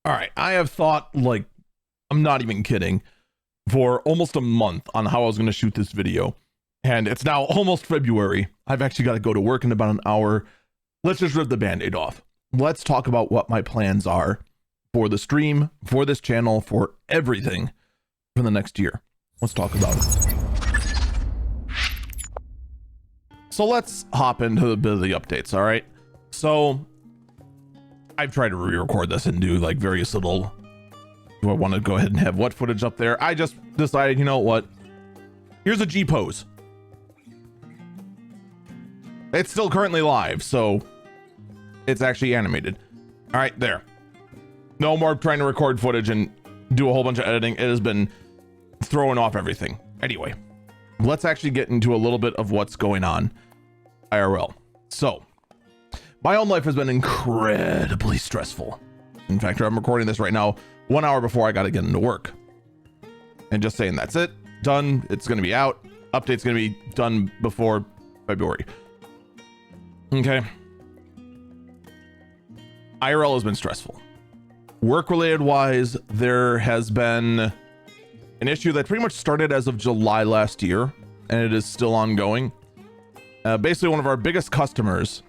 All right, I have thought, like, I'm not even kidding, for almost a month on how I was going to shoot this video. And it's now almost February. I've actually got to go to work in about an hour. Let's just rip the Band-Aid off. Let's talk about what my plans are for the stream, for this channel, for everything for the next year. Let's talk about it. So let's hop into a bit of the updates, all right? So I've tried to re-record this and do like various little, do I want to go ahead and have what footage up there? I just decided, you know what? Here's a G pose. It's still currently live, so it's actually animated. All right, there. No more trying to record footage and do a whole bunch of editing. It has been throwing off everything. Anyway, let's actually get into a little bit of what's going on IRL. So my own life has been incredibly stressful. In fact, I'm recording this right now 1 hour before I got to get into work. And just saying, that's it. Done. It's going to be out. Update's going to be done before February. Okay. IRL has been stressful. Work-related wise, there has been an issue that pretty much started as of July last year, and it is still ongoing. Basically, one of our biggest customers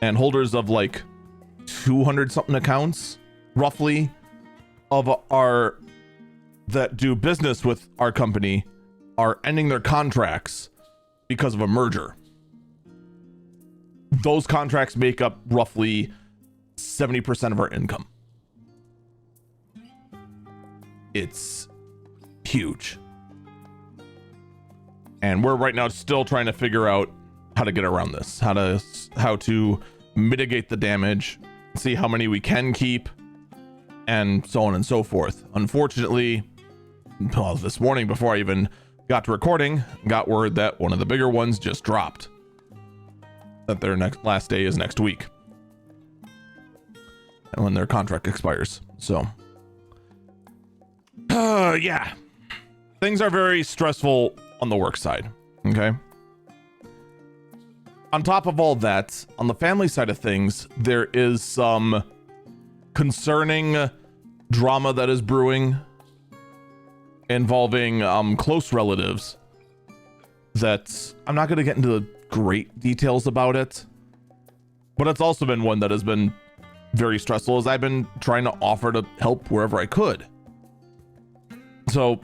and holders of like 200 something accounts, roughly, of our that do business with our company are ending their contracts because of a merger. Those contracts make up roughly 70% of our income. It's huge. And we're right now still trying to figure out how to get around this, how to mitigate the damage, see how many we can keep, and so on and so forth. Unfortunately, well, this morning before I even got to recording, got word that one of the bigger ones just dropped. That their last day is next week. And when their contract expires. So, yeah. Things are very stressful on the work side. Okay. On top of all that, on the family side of things, there is some concerning drama that is brewing involving close relatives that I'm not going to get into the great details about it, but it's also been one that has been very stressful as I've been trying to offer to help wherever I could. So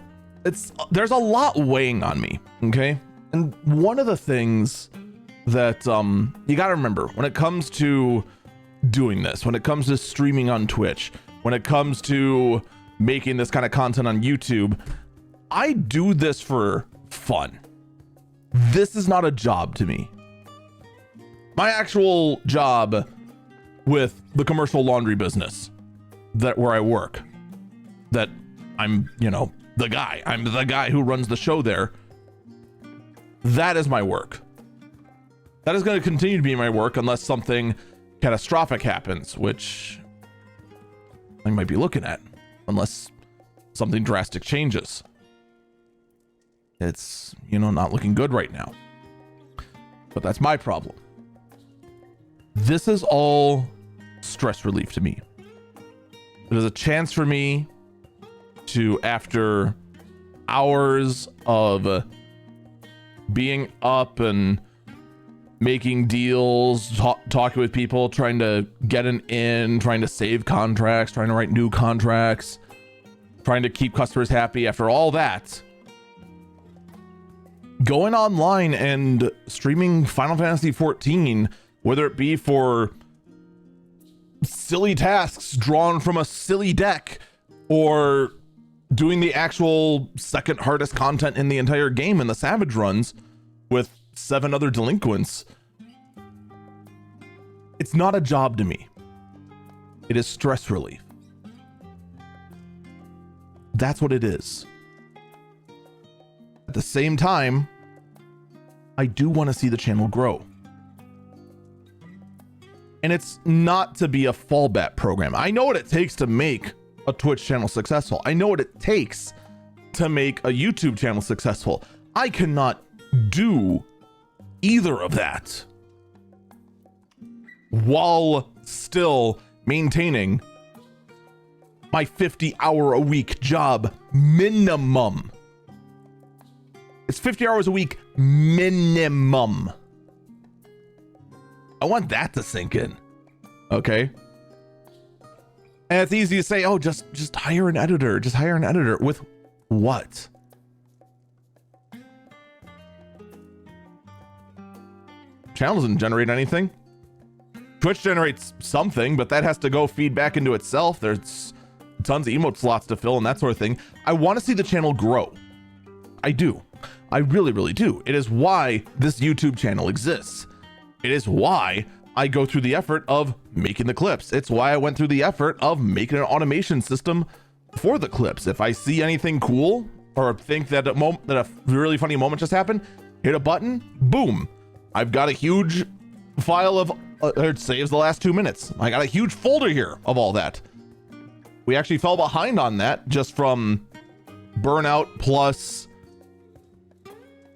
there's a lot weighing on me. Okay. And one of the things that you got to remember when it comes to doing this, when it comes to streaming on Twitch, when it comes to making this kind of content on YouTube, I do this for fun. This is not a job to me. My actual job with the commercial laundry business where I work, that I'm, I'm the guy who runs the show there. That is my work. That is going to continue to be my work unless something catastrophic happens, which I might be looking at, unless something drastic changes. It's, not looking good right now. But that's my problem. This is all stress relief to me. It is a chance for me to, after hours of being up and making deals, talking with people, trying to get an in, trying to save contracts, trying to write new contracts, trying to keep customers happy, after all that, going online and streaming Final Fantasy 14, whether it be for silly tasks drawn from a silly deck or doing the actual second hardest content in the entire game in the Savage runs with 7 other delinquents. It's not a job to me. It is stress relief. That's what it is. At the same time, I do want to see the channel grow. And it's not to be a fallback program. I know what it takes to make a Twitch channel successful. I know what it takes to make a YouTube channel successful. I cannot do either of that while still maintaining my 50-hour-a-week job minimum. It's 50 hours a week minimum. I want that to sink in. Okay. And it's easy to say, oh, just hire an editor. Just hire an editor. With what? Channel doesn't generate anything. Twitch generates something, but that has to go feed back into itself. There's tons of emote slots to fill and that sort of thing. I want to see the channel grow. I do. I really, really do. It is why this YouTube channel exists. It is why I go through the effort of making the clips. It's why I went through the effort of making an automation system for the clips. If I see anything cool or think that a really funny moment just happened, hit a button, boom. I've got a huge file of, it saves the last 2 minutes. I got a huge folder here of all that. We actually fell behind on that just from burnout plus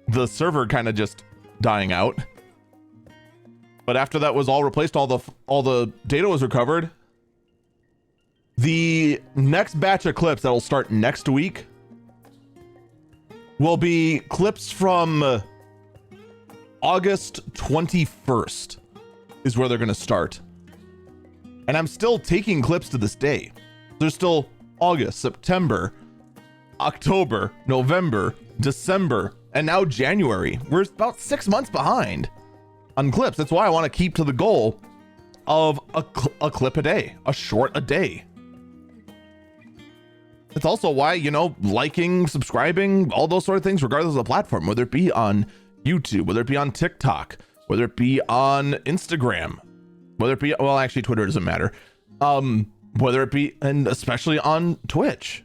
the server kind of just dying out. But after that was all replaced, all the data was recovered. The next batch of clips that will start next week will be clips from August 21st is where they're going to start. And I'm still taking clips to this day. There's still August, September, October, November, December, and now January. We're about 6 months behind on clips. That's why I want to keep to the goal of a clip a day, a short a day. It's also why, you know, liking, subscribing, all those sort of things, regardless of the platform, whether it be on YouTube, whether it be on TikTok, whether it be on Instagram, whether it be, well, actually Twitter doesn't matter. Whether it be, and especially on Twitch.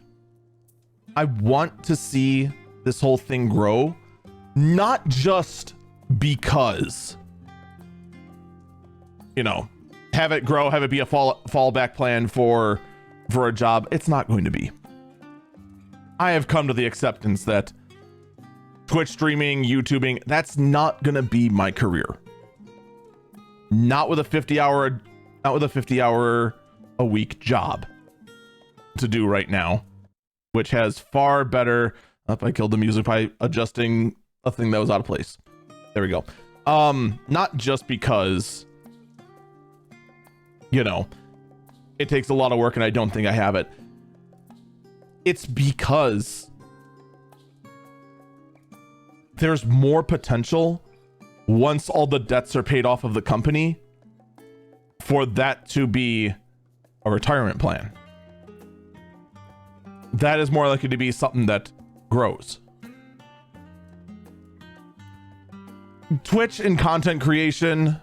I want to see this whole thing grow, not just because, you know, have it grow, have it be a fallback plan for a job. It's not going to be. I have come to the acceptance that Twitch streaming, YouTubing, that's not going to be my career. Not with a 50-hour a week job to do right now, which has far better. I killed the music by adjusting a thing that was out of place. There we go. Not just because, you know, it takes a lot of work and I don't think I have it. It's because there's more potential once all the debts are paid off of the company for that to be a retirement plan. That is more likely to be something that grows. Twitch and content creation,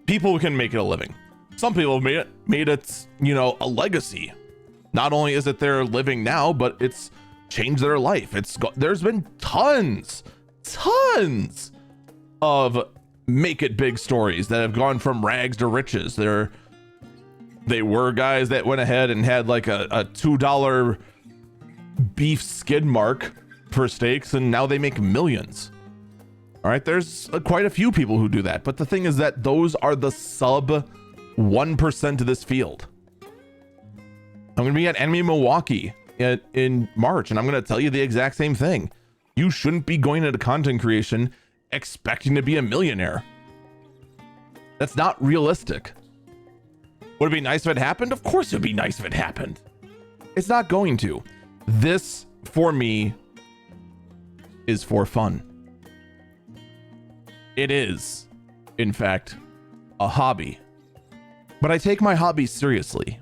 people can make it a living. Some people have made it, you know, a legacy. Not only is it their living now, but it's changed their life. There's been tons of make it big stories that have gone from rags to riches. They were guys that went ahead and had like a $2 beef skid mark for steaks, and now they make millions. All right, there's quite a few people who do that, but the thing is that those are the sub 1% of this field. I'm going to be at Anime Milwaukee in March, and I'm going to tell you the exact same thing. You shouldn't be going into content creation expecting to be a millionaire. That's not realistic. Would it be nice if it happened? Of course it would be nice if it happened. It's not going to. This, for me, is for fun. It is, in fact, a hobby. But I take my hobby seriously.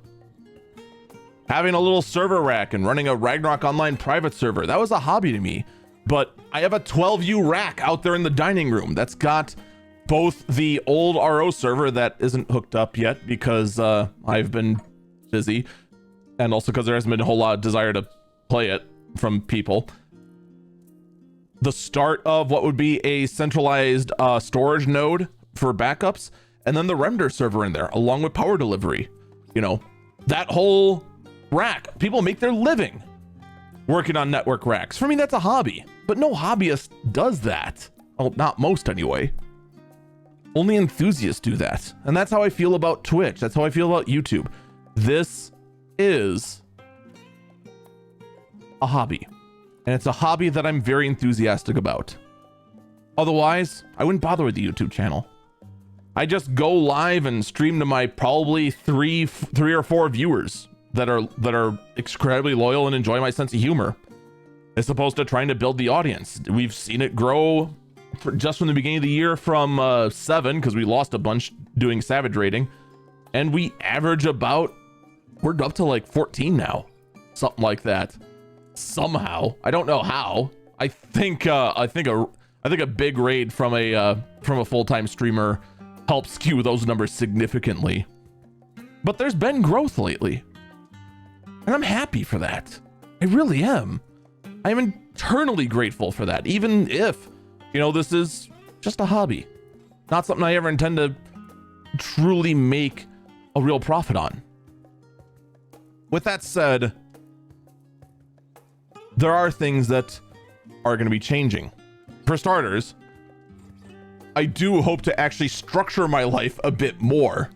Having a little server rack and running a Ragnarok Online private server, that was a hobby to me. But I have a 12U rack out there in the dining room that's got both the old RO server that isn't hooked up yet because I've been busy, and also because there hasn't been a whole lot of desire to play it from people. The start of what would be a centralized storage node for backups, and then the render server in there, along with power delivery. You know, that whole rack. People make their living working on network racks. For me, that's a hobby, but no hobbyist does that. Well, not most anyway. Only enthusiasts do that. And that's how I feel about Twitch. That's how I feel about YouTube. This is a hobby. And it's a hobby that I'm very enthusiastic about. Otherwise, I wouldn't bother with the YouTube channel. I just go live and stream to my probably three or four viewers that are incredibly loyal and enjoy my sense of humor, as opposed to trying to build the audience. We've seen it grow just from the beginning of the year from 7, because we lost a bunch doing Savage rating, and we average about, we're up to like 14 now, something like that. Somehow, I don't know how. I think a big raid from a full-time streamer helps skew those numbers significantly. But there's been growth lately, and I'm happy for that. I really am. I'm eternally grateful for that, even if, you know, this is just a hobby, not something I ever intend to truly make a real profit on. With that said, there are things that are going to be changing. For starters, I do hope to actually structure my life a bit more,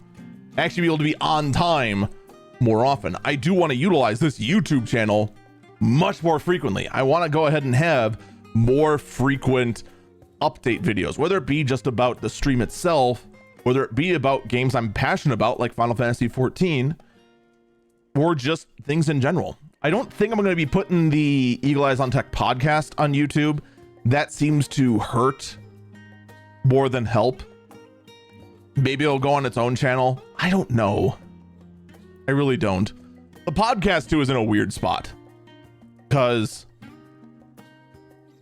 actually be able to be on time more often. I do want to utilize this YouTube channel much more frequently. I want to go ahead and have more frequent update videos, whether it be just about the stream itself, whether it be about games I'm passionate about like Final Fantasy 14, or just things in general. I don't think I'm going to be putting the Eagle Eyes on Tech podcast on YouTube. That seems to hurt more than help. Maybe it'll go on its own channel. I don't know. I really don't. The podcast too is in a weird spot because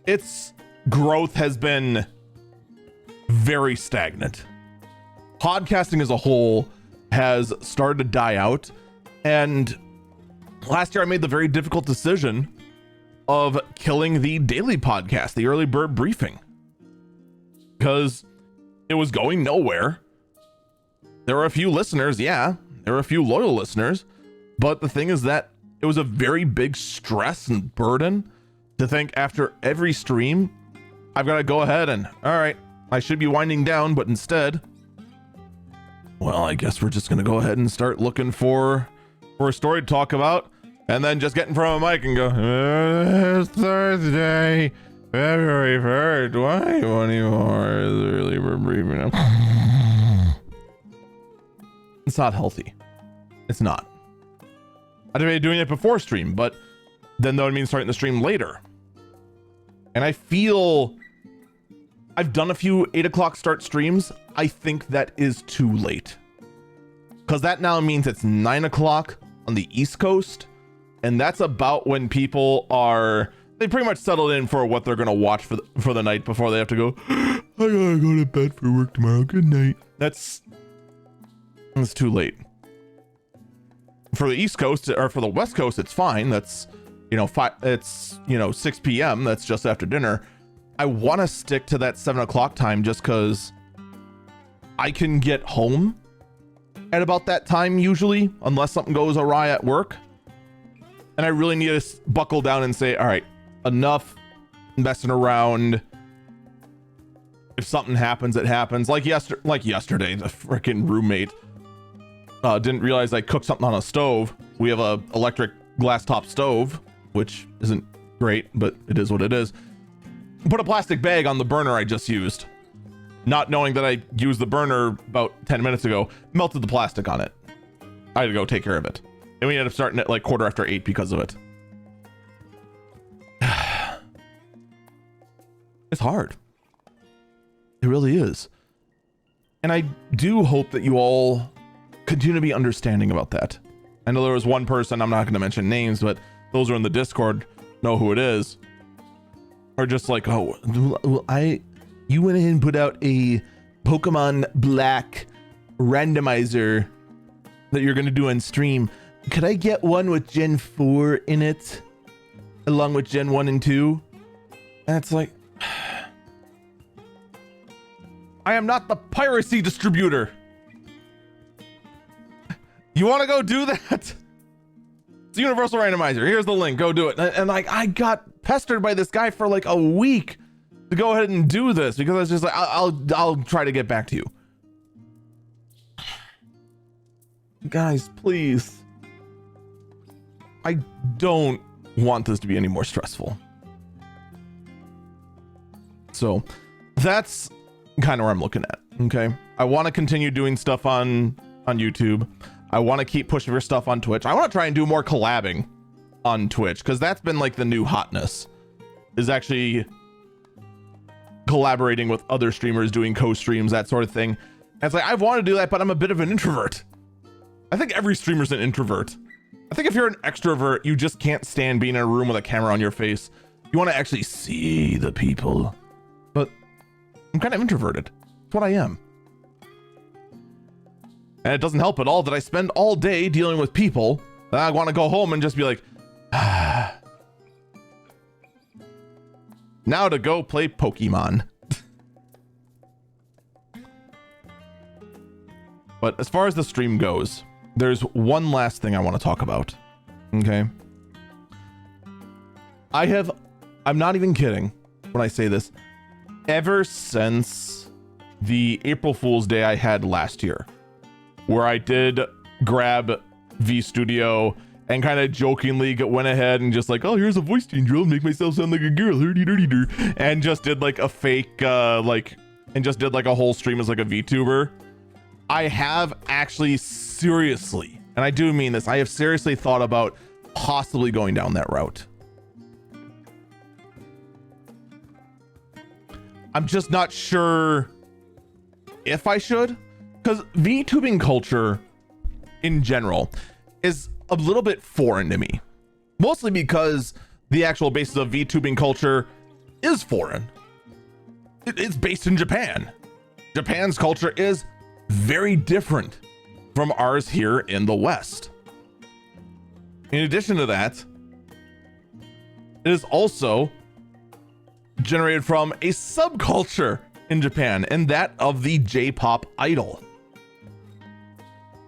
its growth has been very stagnant. Podcasting as a whole has started to die out, and last year I made the very difficult decision of killing the daily podcast, the Early Bird Briefing, because it was going nowhere. There were a few listeners, yeah, there were a few loyal listeners, but the thing is that it was a very big stress and burden to think after every stream, I've got to go ahead and, all right, I should be winding down, but instead, well, I guess we're just going to go ahead and start looking for a story to talk about, and then just get in front of a mic and go, it's Thursday, February 1st, 2024 is really briefing. It's not healthy. It's not. I debated doing it before stream, but then that would mean starting the stream later. And I feel I've done a few 8 o'clock start streams. I think that is too late, because that now means it's 9 o'clock on the East Coast, and that's about when people are, they pretty much settled in for what they're gonna watch for the night before they have to go, I gotta go to bed for work tomorrow, good night. That's too late. For the East Coast, or for the West Coast, it's fine. That's, you know, it's, you know, 6 p.m. That's just after dinner. I want to stick to that 7 o'clock time just because I can get home at about that time usually, unless something goes awry at work. And I really need to buckle down and say, all right, enough messing around. If something happens, it happens. Like yesterday, the freaking roommate didn't realize I cooked something on a stove. We have a electric glass top stove, which isn't great, but it is what it is. Put a plastic bag on the burner I just used, not knowing that I used the burner about 10 minutes ago, melted the plastic on it. I had to go take care of it. And we ended up starting at like 8:15 because of it. It's hard. It really is. And I do hope that you all continue to be understanding about that. I know there was one person, I'm not going to mention names, but those who are in the Discord know who it is, are just like, oh, well, you went ahead and put out a Pokemon Black randomizer that you're going to do on stream. Could I get one with Gen 4 in it along with Gen 1 and 2? And it's like, I am not the piracy distributor. You want to go do that? It's a universal randomizer. Here's the link. Go do it. And like, I got pestered by this guy for like a week to go ahead and do this because I was just like, I'll try to get back to you. Guys, please. I don't want this to be any more stressful. So that's kind of where I'm looking at. Okay. I want to continue doing stuff on YouTube. I want to keep pushing for stuff on Twitch. I want to try and do more collabing on Twitch, because that's been like the new hotness, is actually collaborating with other streamers, doing co-streams, that sort of thing. And it's like, I want to do that, but I'm a bit of an introvert. I think every streamer's an introvert. I think if you're an extrovert, you just can't stand being in a room with a camera on your face. You want to actually see the people. But I'm kind of introverted. That's what I am. And it doesn't help at all that I spend all day dealing with people. I want to go home and just be like, now to go play Pokemon. But as far as the stream goes, there's one last thing I want to talk about. Okay. I'm not even kidding when I say this. Ever since the April Fool's Day I had last year, where I did grab VStudio and kind of jokingly went ahead and just like, oh, here's a voice changer, I'll make myself sound like a girl, and just did like a fake, and just did like a whole stream as like a VTuber. I have actually seriously, and I do mean this, I have seriously thought about possibly going down that route. I'm just not sure if I should, because VTubing culture in general is a little bit foreign to me, mostly because the actual basis of VTubing culture is foreign. It's based in Japan. Japan's culture is very different from ours here in the West. In addition to that, it is also generated from a subculture in Japan, and that of the J-pop idol.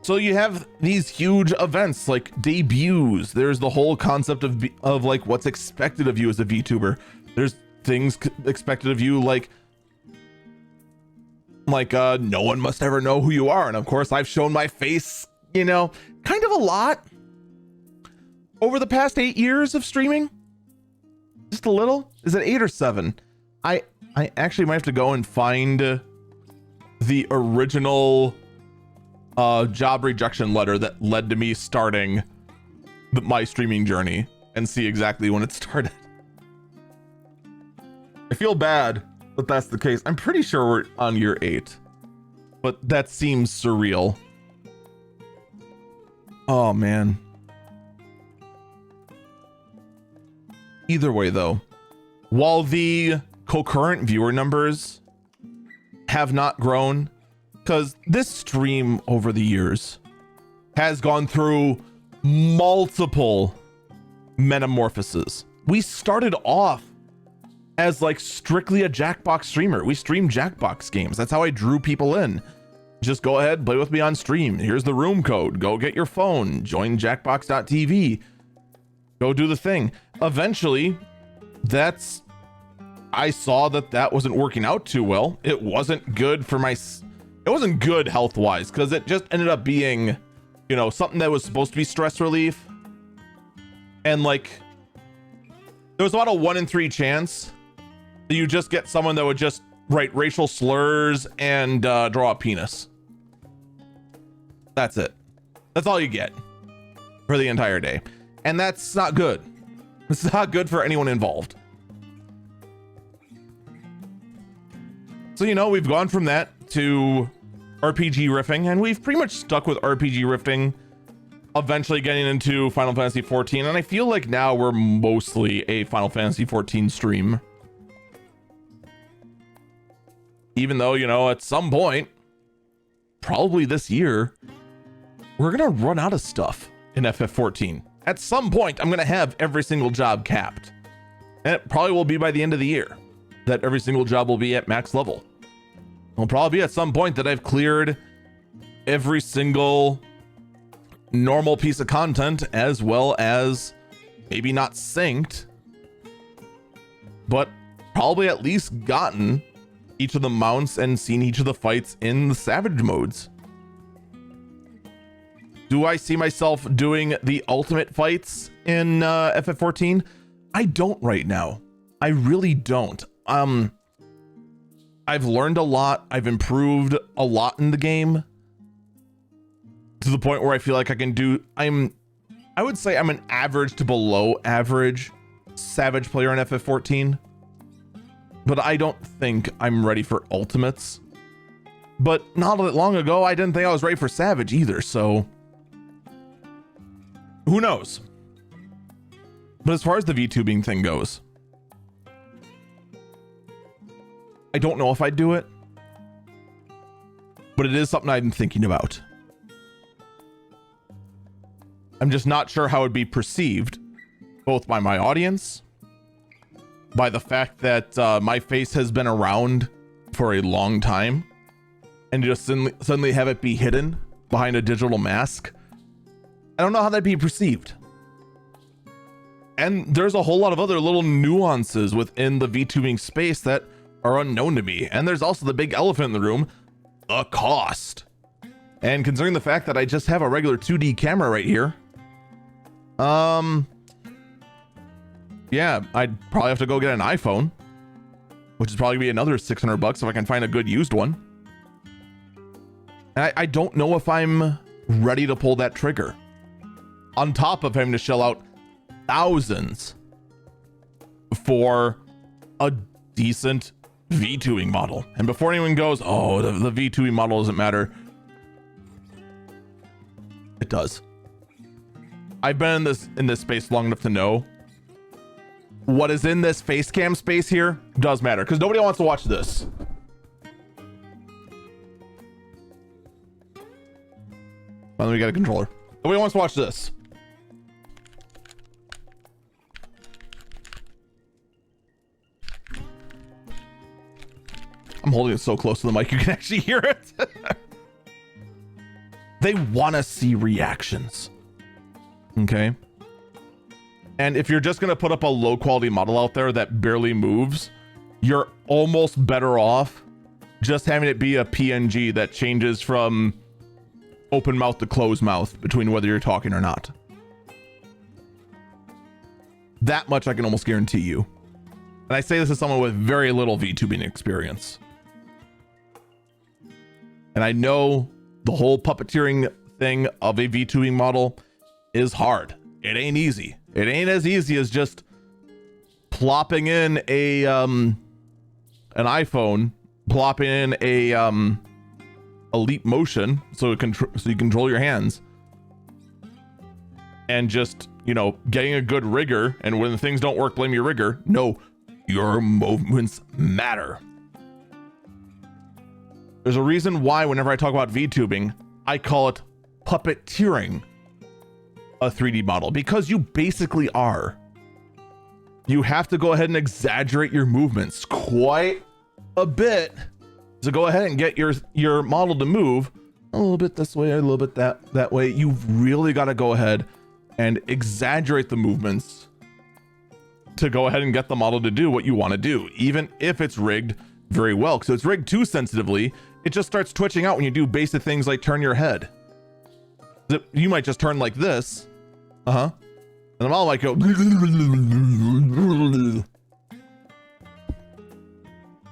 So you have these huge events like debuts. There's the whole concept of like what's expected of you as a VTuber. There's things expected of you like no one must ever know who you are. And of course I've shown my face, kind of a lot over the past 8 years of streaming. Just a little. Is it 8 or 7? I actually might have to go and find the original job rejection letter that led to me starting my streaming journey and see exactly when it started. I feel bad that that's the case. I'm pretty sure we're on year 8, but that seems surreal. Oh man. Either way though, while the concurrent viewer numbers have not grown, because this stream over the years has gone through multiple metamorphoses. We started off as like strictly a Jackbox streamer. We streamed Jackbox games. That's how I drew people in. Just go ahead, play with me on stream. Here's the room code. Go get your phone. Join jackbox.tv. Go do the thing. Eventually, I saw that wasn't working out too well. It wasn't good for it wasn't good health-wise, because it just ended up being, something that was supposed to be stress relief. And like, there was about a 1 in 3 chance that you just get someone that would just write racial slurs and draw a penis. That's it. That's all you get for the entire day. And that's not good. It's not good for anyone involved. So, we've gone from that to RPG riffing, and we've pretty much stuck with RPG riffing, eventually getting into Final Fantasy XIV. And I feel like now we're mostly a Final Fantasy XIV stream. Even though, at some point, probably this year, we're going to run out of stuff in FF14. At some point, I'm going to have every single job capped. And it probably will be by the end of the year that every single job will be at max level. It'll probably be at some point that I've cleared every single normal piece of content, as well as maybe not synced, but probably at least gotten each of the mounts and seen each of the fights in the Savage modes. Do I see myself doing the ultimate fights in FF14? I don't right now. I really don't. I've learned a lot. I've improved a lot in the game to the point where I feel like I can do, I would say I'm an average to below average Savage player in FF14, but I don't think I'm ready for ultimates. But not that long ago, I didn't think I was ready for Savage either, so who knows? But as far as the VTubing thing goes, I don't know if I'd do it, but it is something I'm thinking about. I'm just not sure how it'd be perceived, both by my audience, by the fact that my face has been around for a long time, and just suddenly have it be hidden behind a digital mask. I don't know how that'd be perceived. And there's a whole lot of other little nuances within the VTubing space that are unknown to me. And there's also the big elephant in the room, the cost. And considering the fact that I just have a regular 2D camera right here, yeah, I'd probably have to go get an iPhone, which is probably gonna be another $600 if I can find a good used one. And I don't know if I'm ready to pull that trigger, on top of having to shell out thousands for a decent VTubing model. And before anyone goes, oh, the VTubing model doesn't matter, it does. I've been in this space long enough to know what is in this face cam space here does matter, because nobody wants to watch this. Finally, we got a controller. Nobody wants to watch this. I'm holding it so close to the mic you can actually hear it. They want to see reactions. Okay. And if you're just going to put up a low quality model out there that barely moves, you're almost better off just having it be a PNG that changes from open mouth to closed mouth between whether you're talking or not. That much I can almost guarantee you. And I say this as someone with very little VTubing experience. And I know the whole puppeteering thing of a VTubing model is hard. It ain't easy. It ain't as easy as just plopping in a an iPhone, plopping in a Leap Motion so you control your hands, and just, you know, getting a good rigger. And when things don't work, blame your rigger. No, your movements matter. There's a reason why whenever I talk about VTubing, I call it puppeteering a 3D model, because you basically are. You have to go ahead and exaggerate your movements quite a bit to go ahead and get your model to move a little bit this way, a little bit that way. You've really got to go ahead and exaggerate the movements to go ahead and get the model to do what you want to do, even if it's rigged very well. Because it's rigged too sensitively, it just starts twitching out when you do basic things like turn your head. You might just turn like this, and the model might go.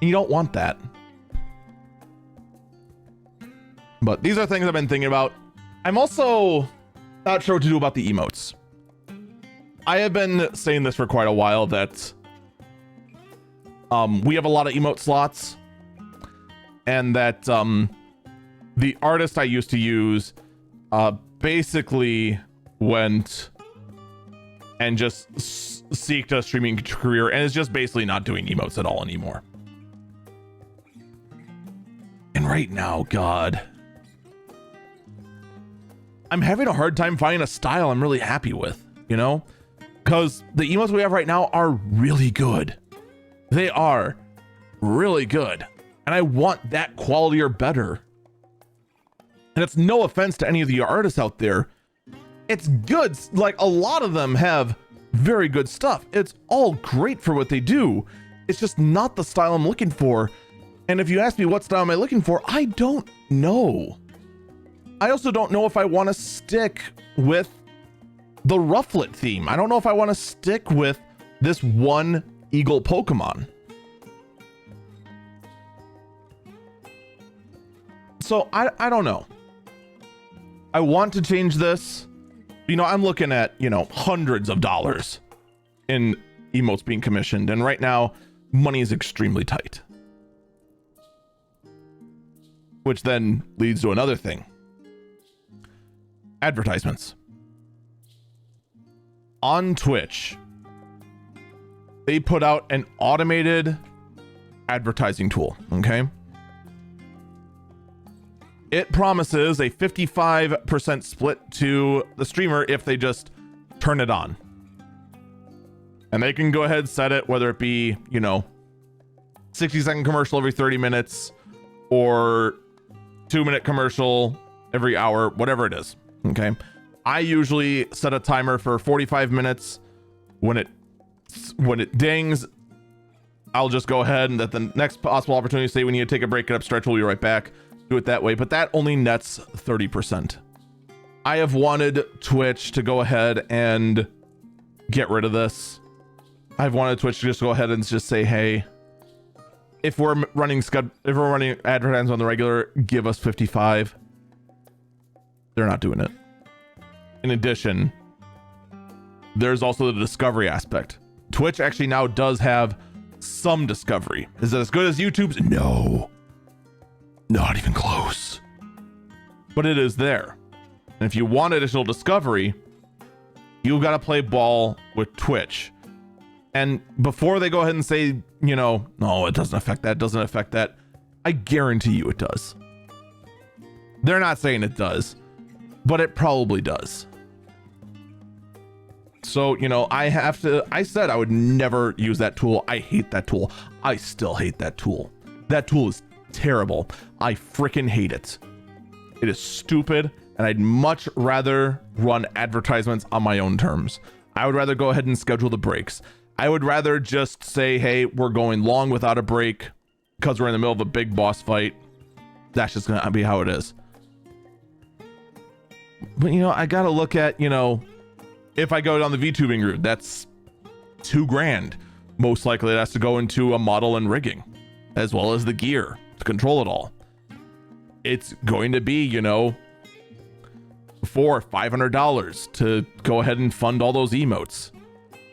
You don't want that. But these are things I've been thinking about. I'm also not sure what to do about the emotes. I have been saying this for quite a while that we have a lot of emote slots, and that the artist I used to use basically went and just seeked a streaming career and is just basically not doing emotes at all anymore. And right now, God, I'm having a hard time finding a style I'm really happy with, you know, because the emotes we have right now are really good. They are really good. And I want that quality or better. And it's no offense to any of the artists out there. It's good. Like, a lot of them have very good stuff. It's all great for what they do. It's just not the style I'm looking for. And if you ask me what style am I looking for, I don't know. I also don't know if I want to stick with the Rufflet theme. I don't know if I want to stick with this one eagle Pokemon. So I don't know. I want to change this. You know, I'm looking at, you know, hundreds of dollars in emotes being commissioned. And right now, money is extremely tight. Which then leads to another thing. Advertisements. On Twitch, they put out an automated advertising tool, okay? It promises a 55% split to the streamer if they just turn it on. And they can go ahead and set it, whether it be, you know, 60-second commercial every 30 minutes or 2-minute commercial every hour, whatever it is, okay? I usually set a timer for 45 minutes. When it dings, I'll just go ahead and at the next possible opportunity, say we need to take a break, get up, stretch, we'll be right back. Do it that way, but that only nets 30%. I have wanted Twitch to go ahead and get rid of this. I've wanted Twitch to just go ahead and just say, hey, if we're running advertisements on the regular, give us 55. They're not doing it. In addition, there's also the discovery aspect. Twitch actually now does have some discovery. Is it as good as YouTube's? No. Not even close. But it is there. And if you want additional discovery, you've got to play ball with Twitch. And before they go ahead and say, you know, no, it doesn't affect that, doesn't affect that, I guarantee you it does. They're not saying it does, but it probably does. So, you know, I said I would never use that tool. I hate that tool. I still hate that tool. That tool is terrible. I freaking hate it. It is stupid, and I'd much rather run advertisements on my own terms. I would rather go ahead and schedule the breaks. I would rather just say, hey, we're going long without a break because we're in the middle of a big boss fight. That's just gonna be how it is. But, you know, I gotta look at, you know, if I go down the VTubing route, that's $2,000. Most likely it has to go into a model and rigging, as well as the gear to control it all. It's going to be, you know, $400-500 to go ahead and fund all those emotes.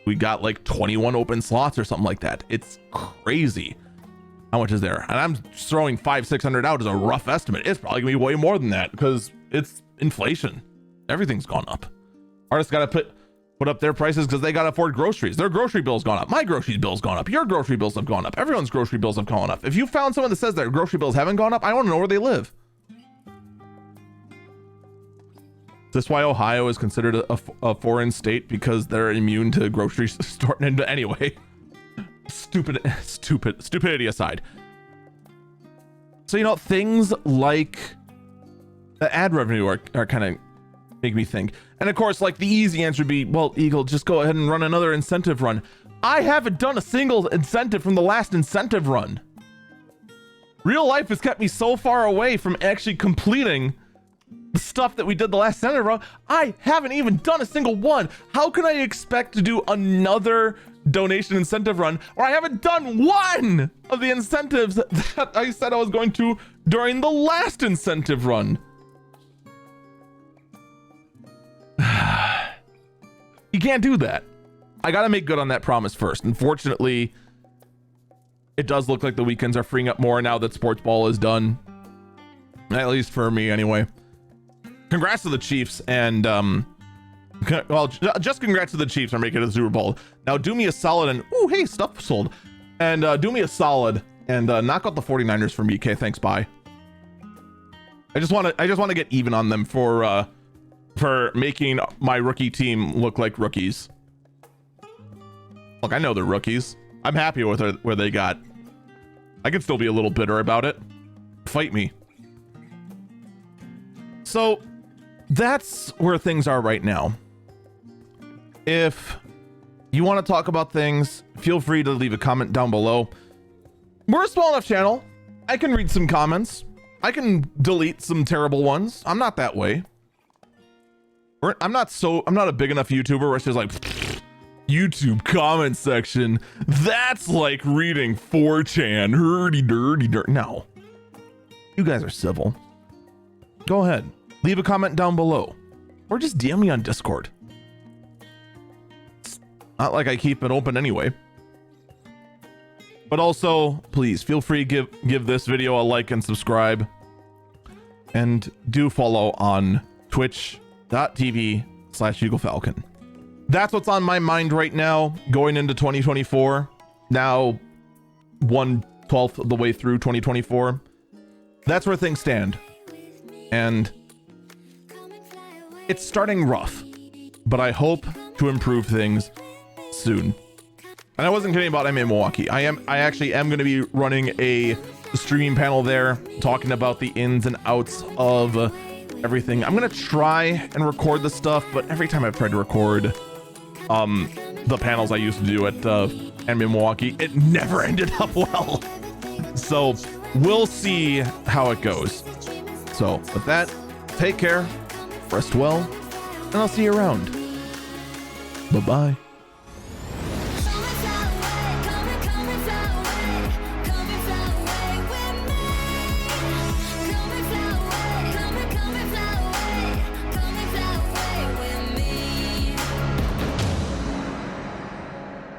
We got like 21 open slots or something like that. It's crazy. How much is there? And I'm throwing $500-600 out as a rough estimate. It's probably gonna be way more than that because it's inflation. Everything's gone up. Artists got to put up their prices because they got to afford groceries. Their grocery bill's gone up. My grocery bill's gone up. Your grocery bills have gone up. Everyone's grocery bills have gone up. If you found someone that says their grocery bills haven't gone up, I want to know where they live. Is this why Ohio is considered a foreign state? Because they're immune to grocery store? Anyway, stupidity aside. So, you know, things like the ad revenue are kind of make me think. And of course, like the easy answer would be, well, Eagle, just go ahead and run another incentive run. I haven't done a single incentive from the last incentive run. Real life has kept me so far away from actually completing the stuff that we did the last incentive run. I haven't even done a single one. How can I expect to do another donation incentive run or I haven't done one of the incentives that I said I was going to during the last incentive run? You can't do that. I gotta make good on that promise first. Unfortunately, it does look like the weekends are freeing up more now that sports ball is done, at least for me anyway. Congrats to the Chiefs, and well, just congrats to the Chiefs for making it to the Super Bowl. Now do me a solid and ooh, hey, stuff sold, and do me a solid and knock out the 49ers for me. Okay, thanks, bye. I just want to get even on them for making my rookie team look like rookies. Look, I know they're rookies. I'm happy with where they got. I can still be a little bitter about it. Fight me. So that's where things are right now. If you want to talk about things, feel free to leave a comment down below. We're a small enough channel. I can read some comments. I can delete some terrible ones. I'm not that way. I'm not a big enough YouTuber where it's just like YouTube comment section. That's like reading 4chan. Hurdy dirty dirt. No. You guys are civil. Go ahead. Leave a comment down below. Or just DM me on Discord. It's not like I keep it open anyway. But also, please feel free to give this video a like and subscribe. And do follow on twitch.tv/EagleFalcon. That's what's on my mind right now, going into 2024. Now, 1/12 of the way through 2024. That's where things stand. And it's starting rough, but I hope to improve things soon. And I wasn't kidding about MMA Milwaukee. I actually am going to be running a streaming panel there, talking about the ins and outs of everything. I'm going to try and record the stuff, but every time I've tried to record the panels I used to do at MMA Milwaukee, it never ended up well. So we'll see how it goes. So with that, take care, rest well, and I'll see you around. Bye-bye.